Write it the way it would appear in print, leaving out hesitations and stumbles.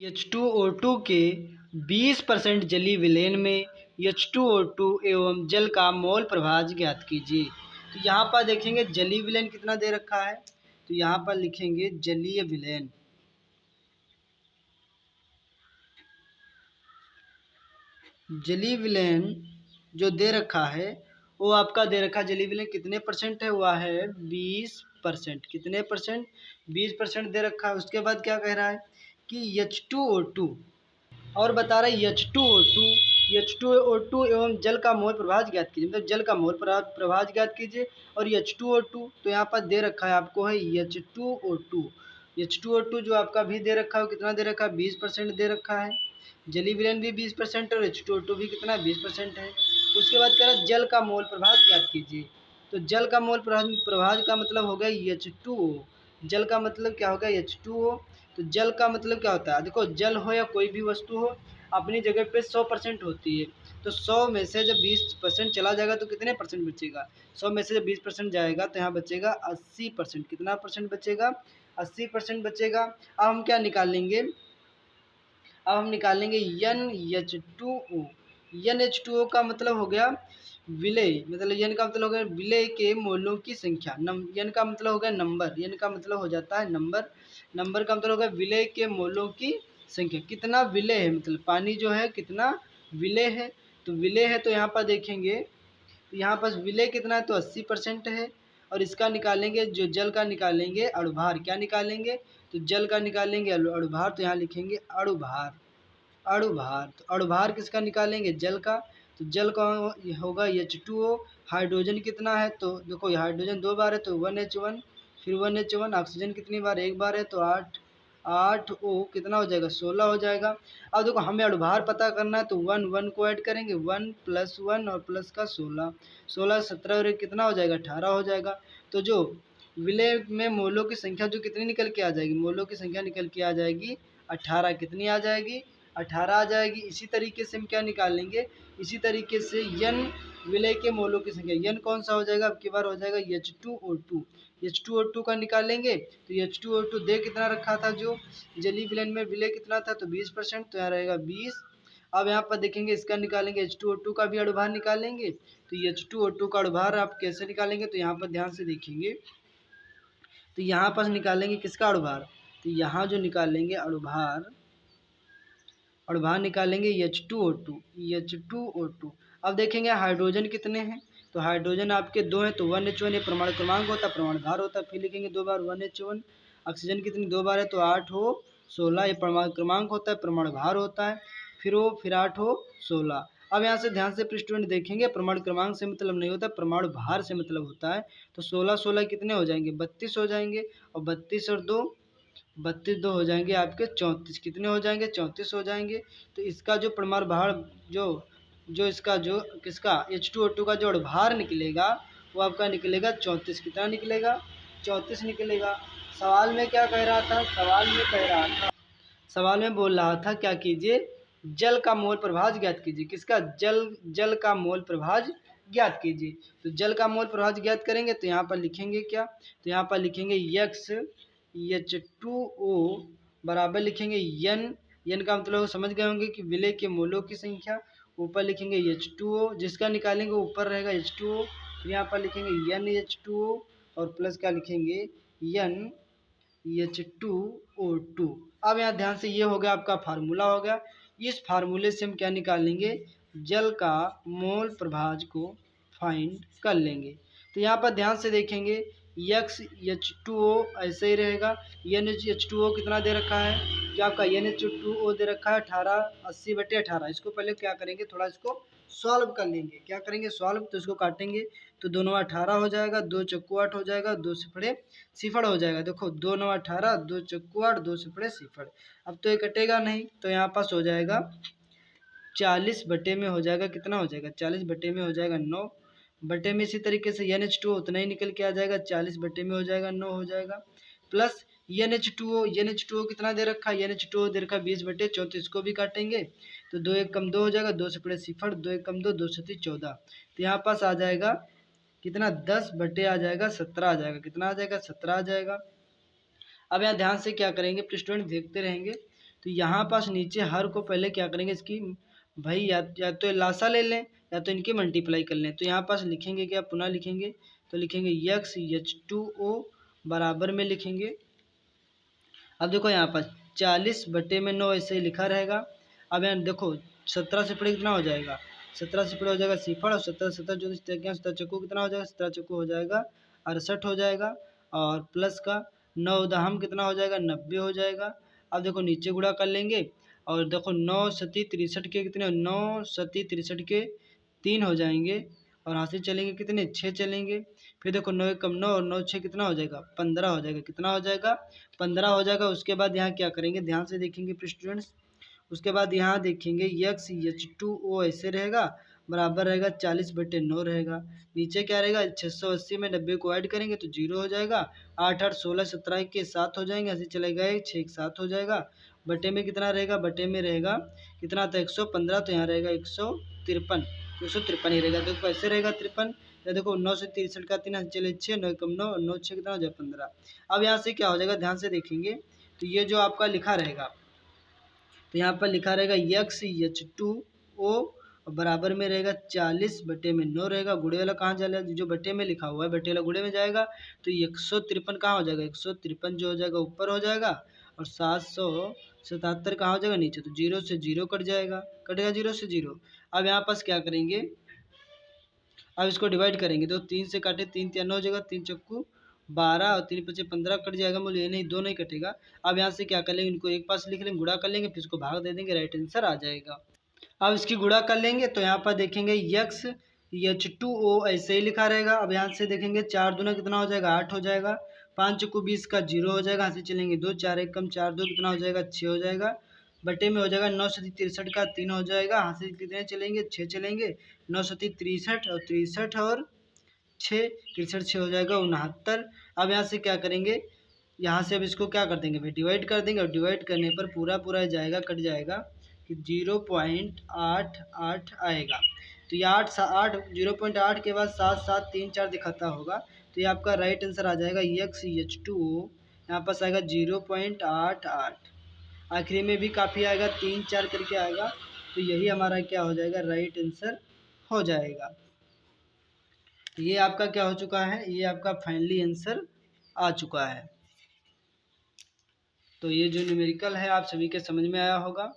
H2O2 के 20% जलीय विलयन में H2O2 एवं जल का मोल प्रभाज ज्ञात कीजिए। तो यहाँ पर देखेंगे जलीय विलयन कितना दे रखा है, तो यहाँ पर लिखेंगे जलीय विलयन। जलीय विलयन जो दे रखा है वो आपका दे रखा जलीय विलयन कितने परसेंट है, वह है 20%। कितने परसेंट? 20% दे रखा है। उसके बाद क्या कह रहा है कि H2O2 और बता रहा है H2O2 एवं जल का मोल प्रभाज ज्ञात कीजिए, मतलब जल का मोल प्रभाज ज्ञात कीजिए। और H2O2 तो यहाँ पर दे रखा है आपको है H2O2 जो आपका भी दे रखा है वो कितना दे रखा है, 20% दे रखा है। जलीय विलयन भी 20% और H2O2 भी कितना 20% है। उसके बाद कह रहा है जल का मोल प्रभाज ज्ञात कीजिए। तो जल का मोल प्रभाज का मतलब हो गया H2O। जल का मतलब क्या होगा, H2O। तो जल का मतलब क्या होता है, देखो जल हो या कोई भी वस्तु हो अपनी जगह पे 100% होती है। तो 100 में से जब 20% चला जाएगा तो कितने परसेंट बचेगा, 100 में से जब 20% जाएगा तो यहाँ बचेगा 80%। कितना परसेंट बचेगा, 80% बचेगा। अब हम क्या निकालेंगे, अब हम निकालेंगे NH2O। NH2O का मतलब हो गया विलय, मतलब N का मतलब हो गया विलय के मोलों की संख्या। N का मतलब हो गया नंबर, N का मतलब हो जाता है नंबर। नंबर का मतलब हो गया विलय के मोलों की संख्या। कितना विलय है, मतलब पानी जो है कितना विलय है। तो विलय है तो यहाँ पर देखेंगे, तो यहाँ पर विलय कितना है, तो 80% है। और इसका निकालेंगे, जो जल का निकालेंगे अणुभार। क्या निकालेंगे, तो जल का निकालेंगे अणुभार। तो यहाँ लिखेंगे अणुभार। अणुभार, तो अणुभार किसका निकालेंगे, जल का। तो जल का होगा H2O। हाइड्रोजन कितना है, तो देखो हाइड्रोजन 2 बार है तो 1H1, फिर 1H1। ऑक्सीजन कितनी बार, 1 बार है तो 8O कितना हो जाएगा, 16 हो जाएगा। अब देखो हमें अणुभार पता करना है तो 1 को ऐड करेंगे, 1 + 1 और प्लस का 16, 16 17 और 1 कितना हो जाएगा, 18 हो जाएगा। तो जो विलय में मोलों की संख्या जो कितनी निकल के आ जाएगी, मोलों की संख्या निकल के आ जाएगी 18। कितनी आ जाएगी, 18 आ जाएगी। इसी तरीके से हम क्या निकालेंगे, इसी तरीके से N विलय के मोलों की संख्या। N कौन सा हो जाएगा, अब की बार हो जाएगा H2O2। H2O2 का निकालेंगे तो H2O2 दे कितना रखा था, जो जलीय विलयन में विलय कितना था, तो 20%, तो यहाँ रहेगा 20। अब यहाँ पर देखेंगे इसका निकालेंगे, H2O2 का भी अणुभार निकालेंगे। तो H2O2 का अणुभार आप कैसे निकालेंगे, तो यहाँ पर ध्यान से देखेंगे। तो यहाँ पर निकालेंगे किसका अणुभार, तो यहाँ जो निकालेंगे अणुभार निकालेंगे H2O2। अब देखेंगे हाइड्रोजन कितने हैं, तो हाइड्रोजन आपके 2 हैं तो 1H1 ये परमाणु क्रमांक होता है, परमाणु भार होता है। फिर लिखेंगे 2 बार 1H1। ऑक्सीजन कितनी 2 बार है तो 8 हो 16, ये परमाणु क्रमांक होता है, परमाणु भार होता है। फिर 8 हो 16। अब यहाँ से ध्यान से स्टूडेंट देखेंगे, परमाणु क्रमांक से मतलब नहीं होता, परमाणु भार से मतलब होता है। तो 16 16 कितने हो जाएंगे, 32 हो जाएंगे। और 32 और 2 32 2 हो जाएंगे आपके 34। कितने हो जाएंगे, 34 हो जाएंगे। तो इसका जो परमाणु भार जो जो इसका जो किसका H2O2 का जो भार निकलेगा वो आपका निकलेगा 34। कितना निकलेगा, 34 निकलेगा। सवाल में क्या कह रहा था, सवाल में बोल रहा था क्या कीजिए, जल का मोल प्रभाज ज्ञात कीजिए। किसका, जल का मोल प्रभाज ज्ञात कीजिए। तो जल का मोल प्रभाज ज्ञात करेंगे तो यहाँ पर लिखेंगे क्या, तो यहाँ पर लिखेंगे H2O बराबर लिखेंगे N का मतलब समझ गए होंगे कि विलय के मोलों की संख्या। ऊपर लिखेंगे H2O, जिसका निकालेंगे ऊपर रहेगा H2O। फिर यहाँ पर लिखेंगे NH2O और प्लस का लिखेंगे H2O2। अब यहाँ ध्यान से, ये हो गया आपका फार्मूला हो गया। इस फार्मूले से हम क्या निकालेंगे, जल का मोल प्रभाज को फाइंड कर लेंगे। तो यहाँ पर ध्यान से देखेंगे H2O ऐसे ही रहेगा। NH2O कितना दे रखा है, क्या आपका NH2O दे रखा है 18, 80/18। इसको पहले क्या करेंगे, थोड़ा इसको सॉल्व कर लेंगे। क्या करेंगे सॉल्व, तो इसको काटेंगे तो 2 9 18 हो जाएगा, 2 चक्कू 8 हो जाएगा, 2 सिफड़े सिफड़ हो जाएगा। देखो 2 9 18, 2 चक्कू 8, 2 सिफड़े सिफड़। अब तो ये कटेगा नहीं, तो यहाँ पास हो जाएगा 40 बटे में हो जाएगा, कितना हो जाएगा 40 बटे में हो जाएगा 9 बटे में। इसी तरीके से NH2O उतना ही निकल के आ जाएगा, 40 बटे में हो जाएगा 9 हो जाएगा। प्लस NH2O कितना दे रखा है, NH2O दे रखा है 20/34। इसको भी काटेंगे तो 2 1 कम 2 हो जाएगा, 2 सिफड़े सिफड़, 2 1 कम 2, 2 7 14। तो यहाँ पास आ जाएगा कितना, 10 बटे आ जाएगा 17 आ जाएगा। कितना आ जाएगा, 17 आ जाएगा। अब यहाँ ध्यान से क्या करेंगे, स्टूडेंट देखते रहेंगे। तो तो यहाँ पास नीचे हर को पहले क्या करेंगे इसकी भाई या तो लासा ले लें या तो इनकी मल्टीप्लाई कर लें। तो यहाँ पास लिखेंगे क्या, पुनः लिखेंगे तो लिखेंगे X बराबर में लिखेंगे। अब देखो यहाँ पर 40/9 ऐसे ही लिखा रहेगा। अब यहाँ देखो 17 से पड़े कितना हो जाएगा, 17 से पड़े हो जाएगा सिफर और 17 जो 17 चक्कू कितना हो जाएगा, 17 चक्कू हो जाएगा 68 हो जाएगा और प्लस का 9 दहम कितना हो जाएगा 90 हो जाएगा। अब देखो नीचे गुणा कर लेंगे और देखो 9 सती 63 के कितने, 9 सती 63 के 3 हो जाएंगे और यहाँ से चलेंगे कितने 6 चलेंगे। फिर देखो 9 कम 9 और 9 6 कितना हो जाएगा 15 हो जाएगा, कितना हो जाएगा 15 हो जाएगा। उसके बाद यहाँ क्या करेंगे, ध्यान से देखेंगे स्टूडेंट्स। उसके बाद यहाँ देखेंगे X ऐसे रहेगा बराबर रहेगा 40/9 रहेगा। नीचे क्या रहेगा 680 में 90 को ऐड करेंगे तो 0 हो जाएगा। 8 8 16 17 के 7 हो जाएंगे, ऐसे चलेगा 1 6 7 हो जाएगा। बटे में कितना रहेगा, बटे में रहेगा कितना था 115, तो यहाँ रहेगा 153 ही रहेगा। देखो कैसे रहेगा 53, या देखो 9 से 63 का 3 चले 6 9 कम 9 और 9 6 कितना हो जाएगा 15। अब यहाँ से क्या हो जाएगा, ध्यान से देखेंगे तो ये जो आपका लिखा रहेगा, तो यहाँ पर लिखा रहेगा X बराबर में रहेगा 40/9 रहेगा। गुड़े वाला कहाँ जाएगा, जो बटे में लिखा हुआ है बटे वाला गुड़े में जाएगा तो 153 कहाँ हो जाएगा, 153 जो हो जाएगा ऊपर हो जाएगा और 777 कहाँ हो जाएगा नीचे। तो 0 से 0 कट जाएगा, कटेगा 0 से 0। अब यहाँ पास क्या करेंगे, अब इसको डिवाइड करेंगे तो 3 से काटे 3 3 हो जाएगा, 3 चक्कू 12 और 3 5 15 कट जाएगा मूल्य, ये नहीं 2 नहीं कटेगा। अब यहाँ से क्या कर लेंगे, इनको एक पास लिख लेंगे, गुणा कर लेंगे, फिर इसको भाग दे देंगे, राइट आंसर आ जाएगा। अब इसकी गुणा कर लेंगे तो यहाँ पर देखेंगे X ऐसे ही लिखा रहेगा। अब यहाँ से देखेंगे 4 दूना कितना हो जाएगा 8 हो जाएगा, 5 चक्कू 20 का 0 हो जाएगा, यहाँ से चलेंगे 2 4 1 कम 4 2 कितना हो जाएगा 6 हो जाएगा। बटे में हो जाएगा 9 सती 63 का 3 हो जाएगा, यहाँ से कितने चलेंगे 6 चलेंगे, 9 सती 63 और 63 और 6 63 6 हो जाएगा 69। अब यहाँ से क्या करेंगे, यहाँ से अब इसको क्या कर देंगे भाई डिवाइड कर देंगे और डिवाइड करने पर पूरा पूरा जाएगा कट जाएगा कि 0.88 आएगा। तो ये 0.8 के बाद 7 7 3 4 दिखाता होगा, तो ये आपका राइट आंसर आ जाएगा X यहाँ पास आएगा 0.88। आखिरी में भी काफ़ी आएगा 3 4 करके आएगा, तो यही हमारा क्या हो जाएगा राइट आंसर हो जाएगा। ये आपका क्या हो चुका है, ये आपका फाइनली आंसर आ चुका है। तो ये जो न्यूमेरिकल है आप सभी के समझ में आया होगा।